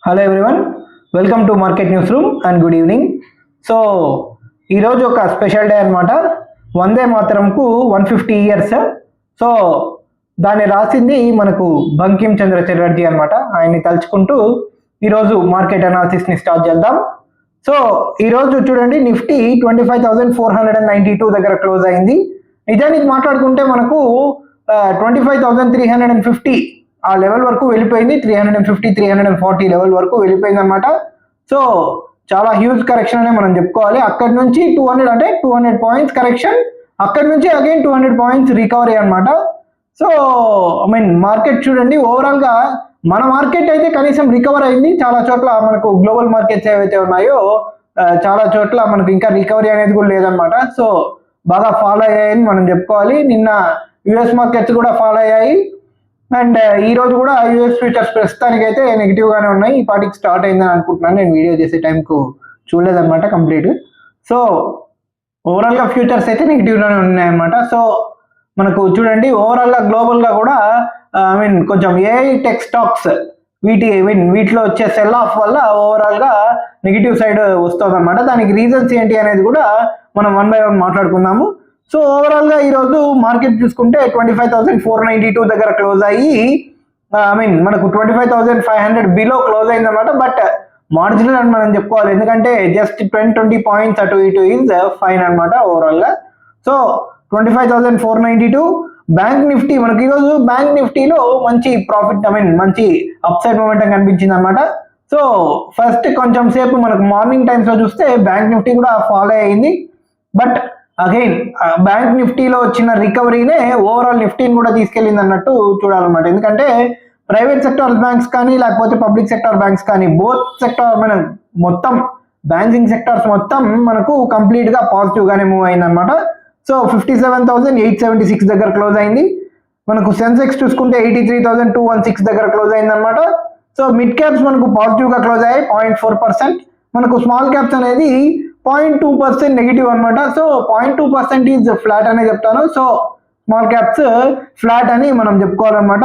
Hello everyone, welcome to market news room and good evening. So ఈరోజు ఒక special day అనమాట. వందే మాతరంకు 150 years. So దాన్ని రాసింది మనకు బంకిం చంద్ర చటర్జీ అనమాట. ఆయన్ని తలుచుకుంటూ ఈరోజు మార్కెట్ అనాలిసిస్ని స్టార్ట్ చేద్దాం. సో ఈరోజు చూడండి, నిఫ్టీ 25,492 దగ్గర క్లోజ్ అయింది. నిజానికి మాట్లాడుకుంటే మనకు 25,350 ఆ లెవెల్ వరకు వెళ్ళిపోయింది. 350 340 లెవెల్ వరకు వెళ్ళిపోయింది అనమాట. సో చాలా హ్యూజ్ కరెక్షన్ అనే మనం చెప్పుకోవాలి. అక్కడి నుంచి 200 పాయింట్స్ కరెక్షన్, అక్కడి నుంచి అగైన్ 200 పాయింట్స్ రికవరీ అనమాట. సో మార్కెట్ చూడండి, ఓవరాల్ గా మన మార్కెట్ అయితే కనీసం రికవర్ అయింది. చాలా చోట్ల మనకు గ్లోబల్ మార్కెట్స్ ఏవైతే ఉన్నాయో చాలా చోట్ల మనకు ఇంకా రికవరీ అనేది కూడా లేదనమాట. సో బాగా ఫాలో అయ్యాయని మనం చెప్పుకోవాలి. నిన్న యుఎస్ మార్కెట్స్ కూడా ఫాలో అయ్యాయి. అండ్ ఈ రోజు కూడా యూఎస్ ఫ్యూచర్స్ ప్రస్తుతానికి అయితే నెగిటివ్ గానే ఉన్నాయి. ఈ పార్టీకి స్టార్ట్ అయిందని అనుకుంటున్నాను. నేను వీడియో చేసే టైంకు చూడలేదన్నమాట కంప్లీట్. సో ఓవరాల్ గా ఫ్యూచర్స్ అయితే నెగిటివ్ గానే ఉన్నాయన్నమాట. సో మనకు చూడండి, ఓవరాల్ గా గ్లోబల్ గా కూడా కొంచెం ఏఐ టెక్ స్టాక్స్ వీటిలో వచ్చే సెల్ ఆఫ్ వల్ల ఓవరాల్ గా నెగిటివ్ సైడ్ వస్తుంది అనమాట. దానికి రీజన్స్ ఏంటి అనేది కూడా మనం 1 by 1 మాట్లాడుకుందాము. సో ఓవరాల్ గా ఈరోజు మార్కెట్ చూసుకుంటే 25,492 దగ్గర క్లోజ్ అయ్యి మనకు 25,500 బిలో క్లోజ్ అయింది అనమాట. బట్ మార్జినల్ అని మనం చెప్పుకోవాలి, ఎందుకంటే జస్ట్ 10-20 పాయింట్స్ అటు ఇటు ఈజ్ ఫైన్ అనమాట ఓవరాల్ గా. సో 25,492. బ్యాంక్ నిఫ్టీ మనకి ఈరోజు బ్యాంక్ నిఫ్టీలో మంచి ప్రాఫిట్ మంచి అప్సైడ్ మొమెంటం కనిపించింది అనమాట. సో ఫస్ట్ కొంచెం సేపు మనకు మార్నింగ్ టైమ్స్ లో చూస్తే బ్యాంక్ నిఫ్టీ కూడా ఫాలో అయింది. బట్ అగైన్ బ్యాంక్ నిఫ్టీలో వచ్చిన రికవరీనే ఓవరాల్ నిఫ్టీని కూడా తీసుకెళ్ళింది అన్నట్టు చూడాలన్నమాట. ఎందుకంటే ప్రైవేట్ సెక్టార్ బ్యాంక్స్ కానీ లేకపోతే పబ్లిక్ సెక్టార్ బ్యాంక్స్ కానీ బోత్ సెక్టార్ మొత్తం బ్యాంకింగ్ సెక్టార్స్ మొత్తం మనకు కంప్లీట్ గా పాజిటివ్ గానే మూవ్ అయింది అనమాట. సో 57,876 దగ్గర క్లోజ్ అయింది. మనకు సెన్సెక్స్ చూసుకుంటే 83,216 దగ్గర క్లోజ్ అయింది అనమాట. సో మిడ్ క్యాప్స్ మనకు పాజిటివ్ గా క్లోజ్ అయ్యాయి 0.4%. మనకు స్మాల్ క్యాప్స్ అనేది 0.2% నెగిటివ్ అనమాట. సో 0.2% ఈజ్ ఫ్లాట్ అనే చెప్తాను. సో స్మాల్ క్యాప్స్ ఫ్లాట్ అని మనం చెప్పుకోవాలన్నమాట.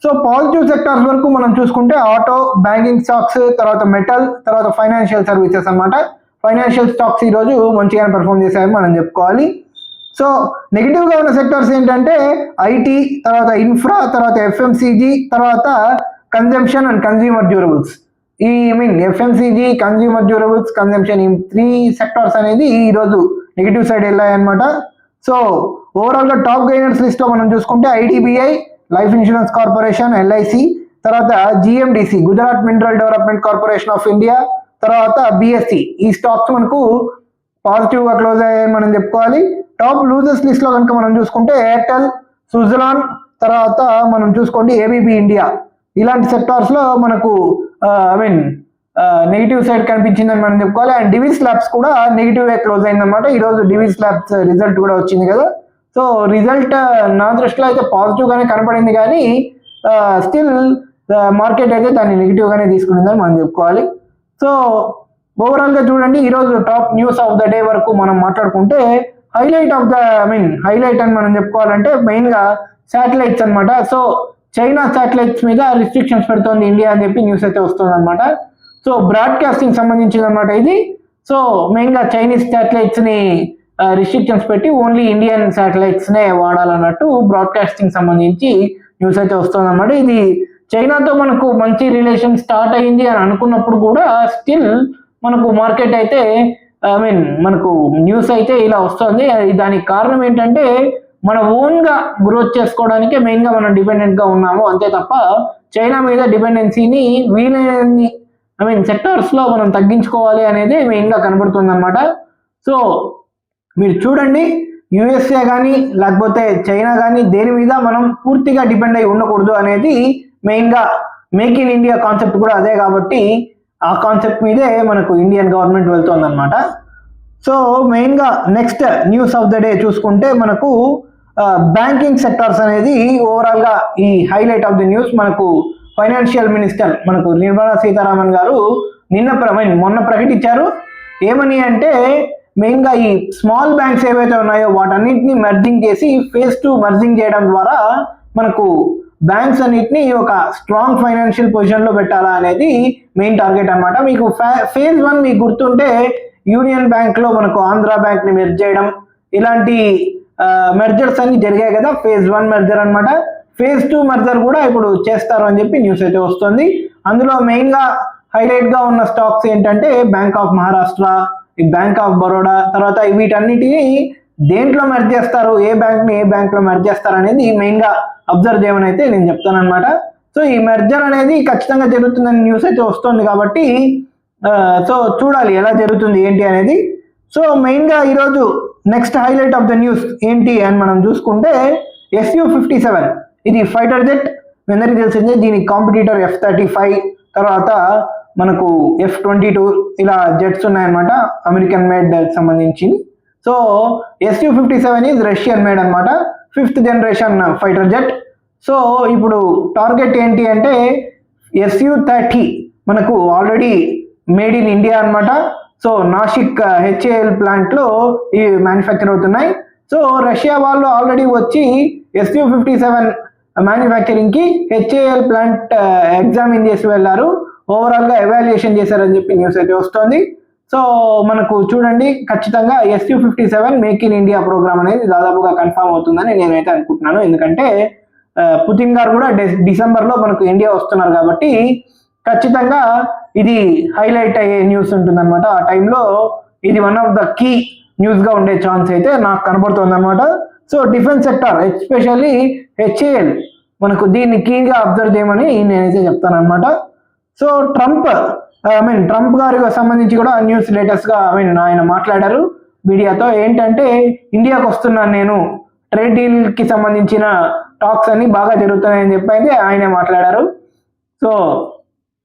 సో పాజిటివ్ సెక్టార్స్ వరకు మనం చూసుకుంటే ఆటో, బ్యాంకింగ్ స్టాక్స్, తర్వాత మెటల్, తర్వాత ఫైనాన్షియల్ సర్వీసెస్ అనమాట. ఫైనాన్షియల్ స్టాక్స్ ఈ రోజు మంచిగానే పెర్ఫార్మ్ చేశాయని మనం చెప్పుకోవాలి. సో నెగిటివ్ గా ఉన్న సెక్టార్స్ ఏంటంటే ఐటీ, తర్వాత ఇన్ఫ్రా, తర్వాత ఎఫ్ఎంసీజీ, తర్వాత కన్జంప్షన్ అండ్ కన్స్యూమర్ డ్యూరబుల్స్. ఈ ఎఫ్ఎంసీజీ, కన్స్యూమర్ డ్యూరబుల్స్, కన్జంప్షన్, ఈ 3 సెక్టార్స్ అనేది ఈ రోజు నెగిటివ్ సైడ్ వెళ్ళాయన్నమాట. సో ఓవరాల్ గా టాప్ గెయినర్స్ లిస్ట్ లో మనం చూసుకుంటే IDBI, life insurance corporation, LIC, తర్వాత GMDC, Gujarat mineral development corporation of India, తర్వాత బిఎస్సి, ఈ స్టాక్స్ మనకు పాజిటివ్ గా క్లోజ్ అయ్యాయని మనం చెప్పుకోవాలి. టాప్ లూజర్స్ లిస్ట్ లో కనుక మనం చూసుకుంటే ఎయిర్టెల్, స్విట్జర్లాండ్, తర్వాత మనం చూసుకోండి ఏబిబి ఇండియా, ఇలాంటి సెక్టార్స్ లో మనకు నెగిటివ్ సైడ్ కనిపించిందని మనం చెప్పుకోవాలి. అండ్ డివిస్ ల్యాబ్స్ కూడా నెగిటివ్ వే క్లోజ్ అయిందన్నమాట. ఈ రోజు డివిస్ ల్యాబ్స్ రిజల్ట్ కూడా వచ్చింది కదా. సో రిజల్ట్ నా దృష్టిలో అయితే పాజిటివ్ గానే కనపడింది, కానీ స్టిల్ మార్కెట్ అయితే దాన్ని నెగిటివ్ గానే తీసుకునిందని మనం చెప్పుకోవాలి. సో ఓవరాల్ గా చూడండి, ఈ రోజు top news of the day వరకు మనం మాట్లాడుకుంటే హైలైట్ అని మనం చెప్పుకోవాలంటే మెయిన్ గా శాటిలైట్స్ అనమాట. సో చైనా శాటిలైట్స్ మీద రిస్ట్రిక్షన్స్ పెడుతోంది ఇండియా అని చెప్పి న్యూస్ అయితే వస్తుంది అనమాట. సో బ్రాడ్కాస్టింగ్ సంబంధించింది అనమాట ఇది. సో మెయిన్ గా చైనీస్ శాటిలైట్స్ ని రిస్ట్రిక్షన్స్ పెట్టి ఓన్లీ ఇండియన్ శాటిలైట్స్ నే వాడాలన్నట్టు బ్రాడ్కాస్టింగ్ సంబంధించి న్యూస్ అయితే వస్తుంది అనమాట. ఇది చైనాతో మనకు మంచి రిలేషన్ స్టార్ట్ అయింది అని అనుకున్నప్పుడు కూడా స్టిల్ మనకు మార్కెట్ అయితే మనకు న్యూస్ అయితే ఇలా వస్తుంది. దానికి కారణం ఏంటంటే మన ఓన్ గా గ్రోత్ చేసుకోవడానికే మెయిన్ గా మనం డిపెండెంట్ గా ఉన్నాము, అంతే తప్ప చైనా మీద డిపెండెన్సీని వీలైనన్ని సెక్టార్స్ లో మనం తగ్గించుకోవాలి అనేది మెయిన్ గా కనబడుతుంది అనమాట. సో మీరు చూడండి, యుఎస్ఏ కానీ లేకపోతే చైనా కానీ దేని మీద మనం పూర్తిగా డిపెండ్ అయి ఉండకూడదు అనేది మెయిన్ గా మేక్ ఇన్ ఇండియా కాన్సెప్ట్ కూడా అదే, కాబట్టి ఆ కాన్సెప్ట్ మీదే మనకు ఇండియన్ గవర్నమెంట్ వెళ్తుంది అనమాట. సో మెయిన్ గా next news of the day చూసుకుంటే మనకు బ్యాంకింగ్ సెక్టార్స్ అనేది ఓవరాల్ గా ఈ హైలైట్ ఆఫ్ ది న్యూస్. మనకు ఫైనాన్షియల్ మినిస్టర్ మనకు నిర్మలా సీతారామన్ గారు మొన్న ప్రకటించారు. ఏమని అంటే మెయిన్ గా ఈ స్మాల్ బ్యాంక్స్ ఏవైతే ఉన్నాయో వాటన్నింటినీ మర్జింగ్ చేసి phase 2 మర్జింగ్ చేయడం ద్వారా మనకు బ్యాంక్స్ అన్నిటిని ఒక స్ట్రాంగ్ ఫైనాన్షియల్ పొజిషన్ లో పెట్టాలా అనేది మెయిన్ టార్గెట్ అనమాట. మీకు ఫేజ్ 1 మీకు గుర్తుంటే యూనియన్ బ్యాంక్ లో మనకు ఆంధ్ర బ్యాంక్ ని మెర్జ్ చేయడం, ఇలాంటి మెర్జర్స్ అన్ని జరిగాయి కదా. ఫేజ్ 1 మెర్జర్ అనమాట. ఫేజ్ 2 మెర్జర్ కూడా ఇప్పుడు చేస్తారు అని చెప్పి న్యూస్ అయితే వస్తుంది. అందులో మెయిన్ గా హైలైట్ గా ఉన్న స్టాక్స్ ఏంటంటే బ్యాంక్ ఆఫ్ మహారాష్ట్ర, ఈ బ్యాంక్ ఆఫ్ బరోడా, తర్వాత వీటన్నిటిని దేంట్లో మెర్జ్ చేస్తారు, ఏ బ్యాంక్ ని ఏ బ్యాంక్ లో మెర్జ్ చేస్తారు అనేది మెయిన్ గా అబ్జర్వ్ చేయమని అయితే నేను చెప్తాను అనమాట. సో ఈ మెర్జర్ అనేది ఖచ్చితంగా జరుగుతుందని న్యూస్ అయితే వస్తుంది కాబట్టి సో చూడాలి ఎలా జరుగుతుంది ఏంటి అనేది. సో మెయిన్ గా ఈరోజు next highlight of the news ఏంటి అని మనం చూసుకుంటే Su-57 ఇది ఫైటర్ జెట్, అందరికీ తెలిసిందే. దీని కాంపిటీటర్ F-35, తర్వాత మనకు F-22 ఇలా జెట్స్ ఉన్నాయన్నమాట, అమెరికన్ మేడ్ సంబంధించి. So Su-57 is Russian made అనమాట, 5th generation fighter jet. So ఇప్పుడు టార్గెట్ ఏంటి అంటే Su-30 మనకు ఆల్రెడీ మేడ్ ఇన్ ఇండియా అనమాట. సో నాసిక్ HAL ప్లాంట్ లో ఇవి మ్యానుఫ్యాక్చర్ అవుతున్నాయి. సో రష్యా వాళ్ళు ఆల్రెడీ వచ్చి Su-57 మ్యానుఫ్యాక్చరింగ్ కి HAL ప్లాంట్ ఎగ్జామిన్ చేసి వెళ్ళారు, ఓవరాల్ గా ఎవాల్యుయేషన్ చేశారని చెప్పి న్యూస్ అయితే వస్తుంది. సో మనకు చూడండి, ఖచ్చితంగా Su-57 make in India programme అనేది దాదాపుగా కన్ఫర్మ్ అవుతుందని నేనైతే అనుకుంటున్నాను. ఎందుకంటే పుతిన్ గారు కూడా డిసెంబర్ లో మనకు ఇండియా వస్తున్నారు కాబట్టి ఖచ్చితంగా ఇది హైలైట్ అయ్యే న్యూస్ ఉంటుంది అనమాట. ఆ టైంలో ఇది one of the key news గా ఉండే ఛాన్స్ అయితే నాకు కనబడుతుంది అనమాట. So defence sector especially HAL మనకు దీన్ని కీగా అబ్జర్వ్ చేయమని నేనైతే చెప్తాను అనమాట. సో ట్రంప్ గారికి సంబంధించి కూడా న్యూస్ లేటెస్ట్ గా ఆయన మాట్లాడారు మీడియాతో. ఏంటంటే ఇండియాకి వస్తున్నాను నేను, ట్రేడ్ డీల్ కి సంబంధించిన టాక్స్ అన్ని బాగా జరుగుతున్నాయని చెప్పి అయితే ఆయనే మాట్లాడారు. సో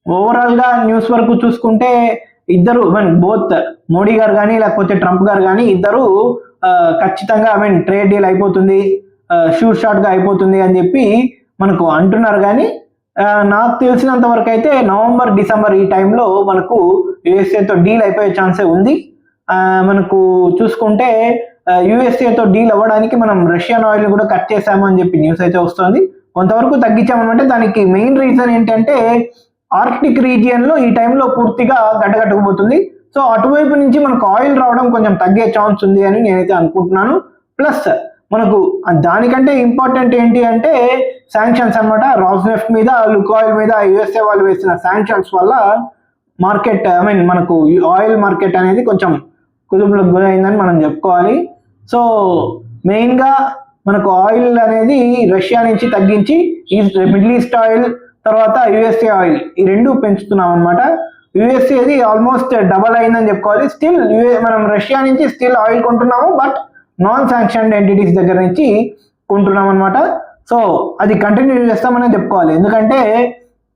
ఓవరాల్ గా న్యూస్ వరకు చూసుకుంటే ఇద్దరు బోత్ మోడీ గారు కానీ లేకపోతే ట్రంప్ గారు కానీ ఇద్దరు ఖచ్చితంగా ట్రేడ్ డీల్ అయిపోతుంది, షూట్ షాట్ గా అయిపోతుంది అని చెప్పి మనకు అంటున్నారు. కానీ నాకు తెలిసినంత వరకు అయితే నవంబర్ డిసెంబర్ ఈ టైంలో మనకు యుఎస్ఏతో డీల్ అయిపోయే ఛాన్సే ఉంది. మనకు చూసుకుంటే యుఎస్ఏతో డీల్ అవ్వడానికి మనం రష్యన్ ఆయిల్ కూడా కట్ చేసాము అని చెప్పి న్యూస్ అయితే వస్తుంది. కొంతవరకు తగ్గించామన్నమాట. దానికి మెయిన్ రీజన్ ఏంటంటే ఆర్కిటిక్ రీజియన్ లో ఈ టైంలో పూర్తిగా గడ్డగట్టుకుపోతుంది. సో అటువైపు నుంచి మనకు ఆయిల్ రావడం కొంచెం తగ్గే ఛాన్స్ ఉంది అని నేనైతే అనుకుంటున్నాను. ప్లస్ మనకు దానికంటే ఇంపార్టెంట్ ఏంటి అంటే శాంక్షన్స్ అనమాట. రాస్నెఫ్ట్ మీద, లుకాయిల్ మీద యుఎస్ఏ వాళ్ళు వేసిన శాంక్షన్స్ వల్ల మార్కెట్ మనకు ఆయిల్ మార్కెట్ అనేది కొంచెం కుదుపులకు గురైందని మనం చెప్పుకోవాలి. సో మెయిన్ గా మనకు ఆయిల్ అనేది రష్యా నుంచి తగ్గించి ఈ మిడిల్ ఈస్ట్ ఆయిల్ తర్వాత యుఎస్ఏ ఆయిల్ ఈ రెండు పెంచుతున్నాం అనమాట. యుఎస్ఏది ఆల్మోస్ట్ డబల్ అయిందని చెప్పుకోవాలి. స్టిల్ మనం రష్యా నుంచి స్టిల్ ఆయిల్ కొంటున్నాము, బట్ నాన్ శాంక్షన్డ్ ఎంటిటీస్ దగ్గర నుంచి కొంటున్నాం అనమాట. సో అది కంటిన్యూ చేస్తామని చెప్పుకోవాలి. ఎందుకంటే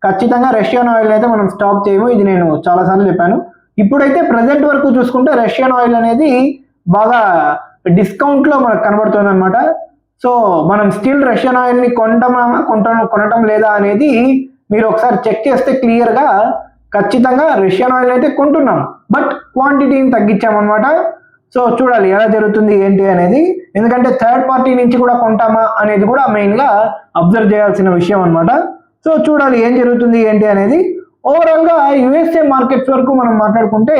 ఖచ్చితంగా రష్యన్ ఆయిల్ అయితే మనం స్టాప్ చేయము, ఇది నేను చాలాసార్లు చెప్పాను. ఇప్పుడైతే ప్రజెంట్ వరకు చూసుకుంటే రష్యన్ ఆయిల్ అనేది బాగా డిస్కౌంట్ లో మనకు కనబడుతుంది అనమాట. సో మనం స్టిల్ రష్యన్ ఆయిల్ ని కొనటం లేదా అనేది మీరు ఒకసారి చెక్ చేస్తే క్లియర్ గా ఖచ్చితంగా రష్యన్ ఆయిల్ అయితే కొంటున్నాం, బట్ క్వాంటిటీని తగ్గించామన్నమాట. సో చూడాలి ఎలా జరుగుతుంది ఏంటి అనేది. ఎందుకంటే థర్డ్ పార్టీ నుంచి కూడా కొంటామా అనేది కూడా మెయిన్ గా అబ్జర్వ్ చేయాల్సిన విషయం అనమాట. సో చూడాలి ఏం జరుగుతుంది ఏంటి అనేది. ఓవరాల్ గా యుఎస్ఏ మార్కెట్స్ వరకు మనం మాట్లాడుకుంటే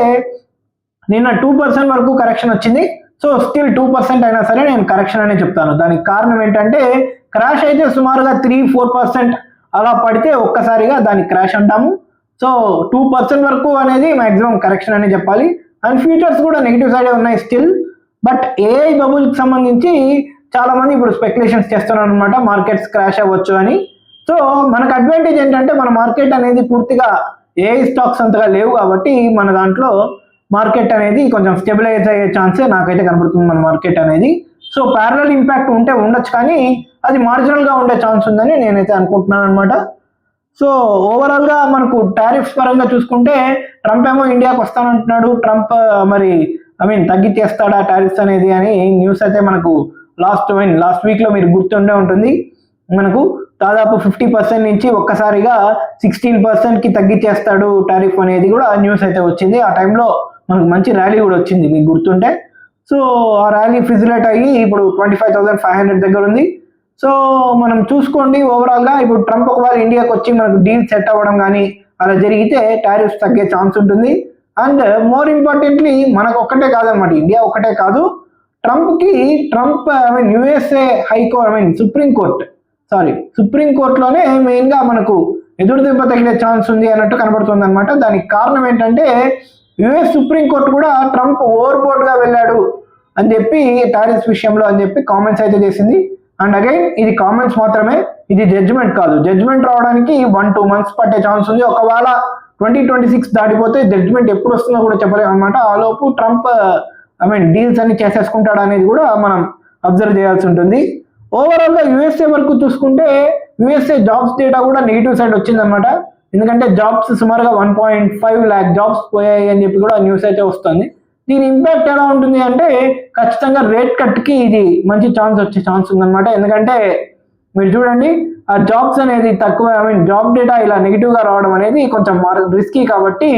నిన్న 2% వరకు కరెక్షన్ వచ్చింది. సో స్టిల్ 2% అయినా సరే నేను కరెక్షన్ అనే చెప్తాను. దానికి కారణం ఏంటంటే క్రాష్ అయితే సుమారుగా 3-4% అలా పడితే ఒక్కసారిగా దాన్ని క్రాష్ అంటాము. సో 2% వరకు అనేది మాక్సిమం కరెక్షన్ అనే చెప్పాలి. అండ్ ఫ్యూచర్స్ కూడా నెగిటివ్ సైడ్ ఉన్నాయి స్టిల్. బట్ ఏఐ బబుల్ కి సంబంధించి చాలా మంది ఇప్పుడు స్పెక్యులేషన్స్ చేస్తున్నారు అనమాట, మార్కెట్స్ క్రాష్ అవ్వచ్చు అని. సో మనకు అడ్వాంటేజ్ ఏంటంటే మన మార్కెట్ అనేది పూర్తిగా ఏఐ స్టాక్స్ అంతగా లేవు కాబట్టి మన దాంట్లో మార్కెట్ అనేది కొంచెం స్టెబిలైజ్ అయ్యే ఛాన్సే నాకైతే కనబడుతుంది మన మార్కెట్ అనేది. సో ప్యారలల్ ఇంపాక్ట్ ఉంటే ఉండొచ్చు, కానీ అది మార్జినల్ గా ఉండే ఛాన్స్ ఉందని నేనైతే అనుకుంటున్నాను అనమాట. సో ఓవరాల్ గా మనకు టారిఫ్స్ పరంగా చూసుకుంటే ట్రంప్ ఏమో ఇండియాకి వస్తానంటున్నాడు. ట్రంప్ మరి తగ్గించేస్తాడా టారిఫ్స్ అనేది అని న్యూస్ అయితే మనకు లాస్ట్ వీక్ లో మీరు గుర్తుండే ఉంటుంది. మనకు దాదాపు 50% నుంచి ఒక్కసారిగా 16% కి తగ్గించేస్తాడు టారిఫ్ అనేది కూడా న్యూస్ అయితే వచ్చింది. ఆ టైంలో మనకు మంచి ర్యాలీ కూడా వచ్చింది మీకు గుర్తుంటే. సో ఆ ర్యాలీ ఫిజిలేట్ అయ్యి ఇప్పుడు 25,500 దగ్గర ఉంది. సో మనం చూసుకోండి ఓవరాల్ గా ఇప్పుడు ట్రంప్ ఒకవేళ ఇండియాకి వచ్చి మనకు డీల్ సెట్ అవ్వడం కానీ అలా జరిగితే టారిఫ్స్ తగ్గే ఛాన్స్ ఉంటుంది. అండ్ మోర్ ఇంపార్టెంట్లీ మనకు ఒక్కటే కాదనమాట, ఇండియా ఒక్కటే కాదు, ట్రంప్ యుఎస్ఏ హైకోర్ట్ సుప్రీం కోర్టులోనే మెయిన్ గా మనకు ఎదురు దెబ్బ తగిలే ఛాన్స్ ఉంది అన్నట్టు కనబడుతుంది అనమాట. దానికి కారణం ఏంటంటే యుఎస్ సుప్రీం కోర్టు కూడా ట్రంప్ ఓవర్ బోర్డ్ గా వెళ్ళాడు అని చెప్పి టారిఫ్స్ విషయంలో అని చెప్పి కామెంట్స్ అయితే చేసింది. అండ్ అగైన్ ఇది కామెంట్స్ మాత్రమే, ఇది జడ్జిమెంట్ కాదు. జడ్జిమెంట్ రావడానికి 1-2 months పట్టే ఛాన్స్ ఉంది. ఒకవేళ 2026 దాటిపోతే జడ్జిమెంట్ ఎప్పుడు వస్తుందో కూడా చెప్పలేము అనమాట. ఆ లోపు ట్రంప్ డీల్స్ అన్ని చేసేసుకుంటాడు అనేది కూడా మనం అబ్జర్వ్ చేయాల్సి ఉంటుంది. ఓవరాల్ గా యుఎస్ఏ వరకు చూసుకుంటే యుఎస్ఏ జాబ్స్ డేటా కూడా నెగిటివ్ సైడ్ వచ్చిందనమాట. ఎందుకంటే జాబ్స్ సుమారుగా 1.5 lakh జాబ్స్ పోయాయి అని చెప్పి కూడా న్యూస్ అయితే వస్తుంది. దీని ఇంపాక్ట్ ఎలా ఉంటుంది అంటే ఖచ్చితంగా రేట్ కట్ కి ఇది మంచి ఛాన్స్ వచ్చే ఛాన్స్ ఉందన్నమాట. ఎందుకంటే మీరు చూడండి ఆ జాబ్స్ అనేది తక్కువ, జాబ్ డేటా ఇలా నెగిటివ్ గా రావడం అనేది కొంచెం రిస్కీ కాబట్టి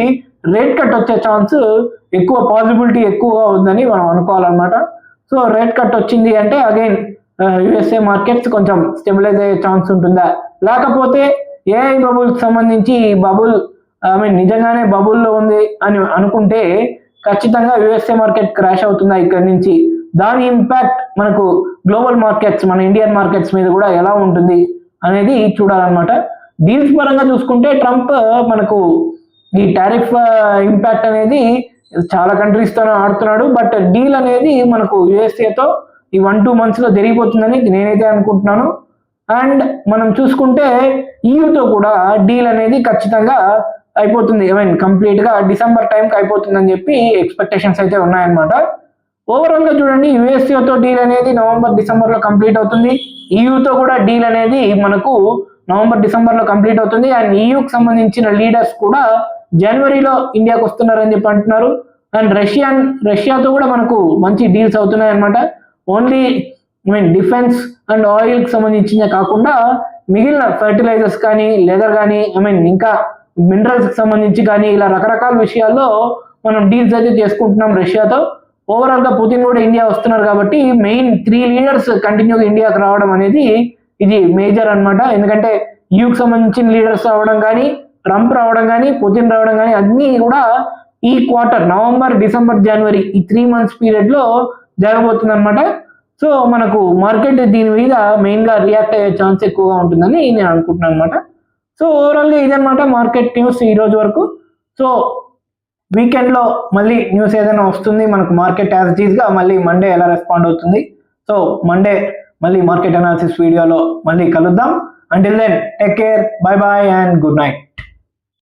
రేట్ కట్ వచ్చే ఛాన్స్ ఎక్కువ, పాసిబిలిటీ ఎక్కువగా ఉందని మనం అనుకోవాలన్నమాట. సో రేట్ కట్ వచ్చింది అంటే అగైన్ యుఎస్ఏ మార్కెట్స్ కొంచెం స్టెబిలైజ్ అయ్యే ఛాన్స్ ఉంటుందా, లేకపోతే ఏఐ బబుల్ సంబంధించి బబుల్ నిజంగానే బబుల్లో ఉంది అని అనుకుంటే ఖచ్చితంగా యుఎస్ఏ మార్కెట్ క్రాష్ అవుతుందా ఇక్కడ నుంచి, దాని ఇంపాక్ట్ మనకు గ్లోబల్ మార్కెట్స్, మన ఇండియన్ మార్కెట్స్ మీద కూడా ఎలా ఉంటుంది అనేది చూడాలన్నమాట. డీల్స్ పరంగా చూసుకుంటే ట్రంప్ మనకు ఈ టారిఫ్ ఇంపాక్ట్ అనేది చాలా కంట్రీస్ తో ఆడుతున్నాడు. బట్ డీల్ అనేది మనకు యుఎస్ఏతో ఈ 1-2 months లో జరిగిపోతుందని నేనైతే అనుకుంటున్నాను. అండ్ మనం చూసుకుంటే ఈయూతో కూడా డీల్ అనేది ఖచ్చితంగా అయిపోతుంది, కంప్లీట్ గా డిసెంబర్ టైంకి అయిపోతుందని చెప్పి ఎక్స్పెక్టేషన్స్ అయితే ఉన్నాయన్నమాట. ఓవరాల్ గా చూడండి యుఎస్ఏతో డీల్ అనేది నవంబర్-డిసెంబర్ లో కంప్లీట్ అవుతుంది. ఈయూతో కూడా డీల్ అనేది మనకు నవంబర్-డిసెంబర్ లో కంప్లీట్ అవుతుంది. అండ్ ఈయూకి సంబంధించిన లీడర్స్ కూడా జనవరిలో ఇండియాకి వస్తున్నారని చెప్పి అంటున్నారు. అండ్ రష్యాతో కూడా మనకు మంచి డీల్స్ అవుతున్నాయి అనమాట. ఓన్లీ డిఫెన్స్ అండ్ ఆయిల్ కి సంబంధించిన కాకుండా మిగిలిన ఫర్టిలైజర్స్ కానీ, లెదర్ కానీ, ఇంకా మినరల్స్ కి సంబంధించి కానీ ఇలా రకరకాల విషయాల్లో మనం డీల్స్ అయితే చేసుకుంటున్నాం రష్యాతో. ఓవరాల్ గా పుతిన్ కూడా ఇండియా వస్తున్నారు కాబట్టి మెయిన్ 3 leaders కంటిన్యూగా ఇండియాకి రావడం అనేది ఇది మేజర్ అన్నమాట. ఎందుకంటే యూకి సంబంధించిన లీడర్స్ రావడం కానీ, ట్రంప్ రావడం కానీ, పుతిన్ రావడం కానీ అన్ని కూడా ఈ క్వార్టర్ నవంబర్, డిసెంబర్, జనవరి ఈ 3 months పీరియడ్ లో జరగబోతుంది అనమాట. సో మనకు మార్కెట్ దీని మీద మెయిన్ గా రియాక్ట్ అయ్యే ఛాన్స్ ఎక్కువగా ఉంటుందని నేను అనుకుంటున్నాను అనమాట. సో ఓవరాల్ గా ఇదనమాట మార్కెట్ న్యూస్ ఈ రోజు వరకు. సో వీకెండ్ లో మళ్ళీ న్యూస్ ఏదైనా వస్తుంది మనకు, మార్కెట్ యాజ్ ఇట్ ఈస్ గా మళ్ళీ మండే ఎలా రెస్పాండ్ అవుతుంది. సో మండే మళ్ళీ మార్కెట్ అనాలిసిస్ వీడియోలో మళ్ళీ కలుద్దాం. Until then take care, bye bye and good night.